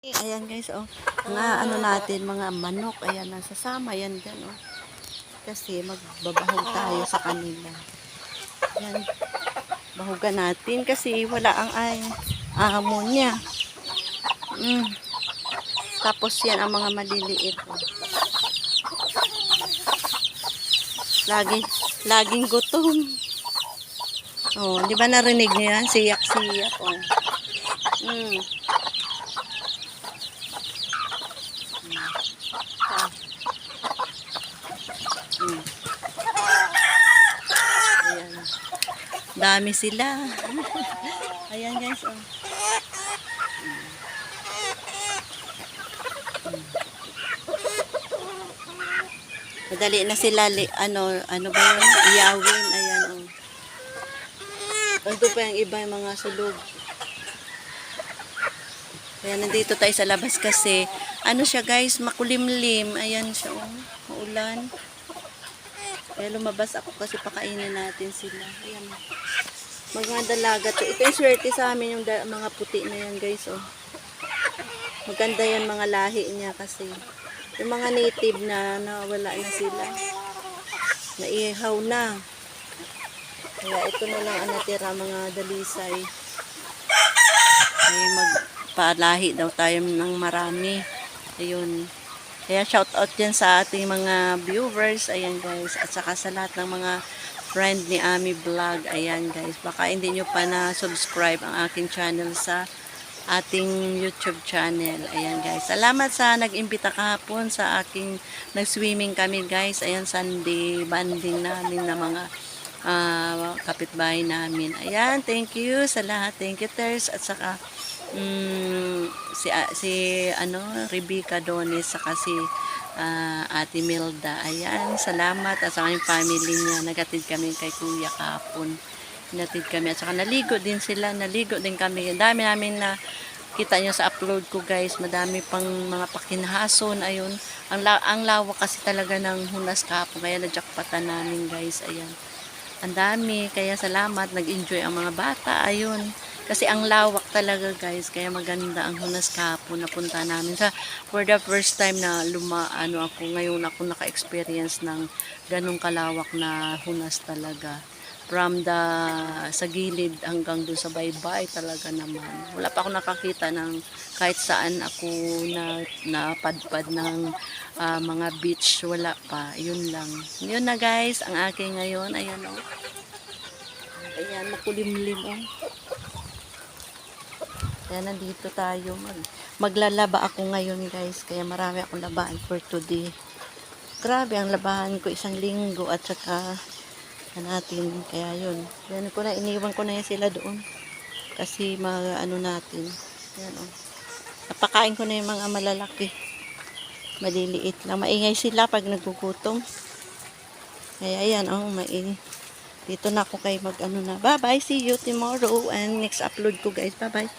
Ayan guys, oh. Mga ano natin, mga manok. Ayan, nasasama yan dyan, oh. Kasi magbabahog tayo sa kanila. Ayan, bahugan natin kasi wala ang ammonia. Tapos yan ang mga maliliit, oh. Laging gutom. Oh, di ba narinig niyo yan? Siyak-siyak, oh. Ayan. Dami sila. Ayan guys, oh. Madali na sila, ano ba yun? Iyawin, ayan, oh. Ito pa yung iba yung mga sulog. Kaya nandito tayo sa labas kasi, ano siya guys, makulimlim. Ayan siya, oh. Maulan. Kaya lumabas ako kasi pakainin natin sila. Ayan. Mga dalaga to. Ito yung swerte sa amin yung mga puti na yan guys, oh. Maganda yan mga lahi niya kasi. Yung mga native na nawala na sila. Naihaw na. Kaya ito na lang ang natira mga dalisay. Ay magpalahi daw tayo ng marami. Ayun. Kaya shout out yan sa ating mga viewers. Ayan guys. At saka sa lahat ng mga friend ni Ami Vlog. Ayan guys. Baka hindi nyo pa na-subscribe ang aking channel sa ating YouTube channel. Ayan guys. Salamat sa nag-imbita kahapon sa aking nag-swimming kami guys. Ayan Sunday banding namin na mga kapitbahay namin. Ayan. Thank you sa lahat. Thank you Ters. At saka si Rebecca Dones saka si Ate Milda. Ayan. Salamat. At saka yung family niya. Nagatid kami kay Kuya kahapon. Natid kami at saka naligo din sila, naligo din kami. Dami namin na kita nyo sa upload ko guys, madami pang mga pakinhason. Ayun, ang lawak kasi talaga ng Hunas kahapon, kaya najakpatan namin guys. Ayan, ang dami, kaya salamat, nag-enjoy ang mga bata. Ayun, kasi ang lawak talaga guys, kaya maganda ang Hunas kahapon. Napunta namin for the first time na ngayon ako naka-experience ng ganong kalawak na Hunas talaga. From sa gilid hanggang doon sa baybay talaga naman. Wala pa ako nakakita ng kahit saan ako napadpad ng mga beach. Wala pa. Yun lang. Yun na guys, ang aking ngayon. Ayan o. Oh. Ayan, makulimlim o. Oh. Kaya nandito tayo. Maglalaba ako ngayon guys. Kaya marami akong labaan for today. Grabe ang labahan ko 1 linggo at saka natin, kaya yun iniwan ko na yan sila doon kasi natin yan, oh. Napakain ko na yung mga malalaki, maliliit lang, maingay sila pag naggugutom, kaya yan, oh, dito na ako kay bye bye, see you tomorrow and next upload ko guys, bye bye.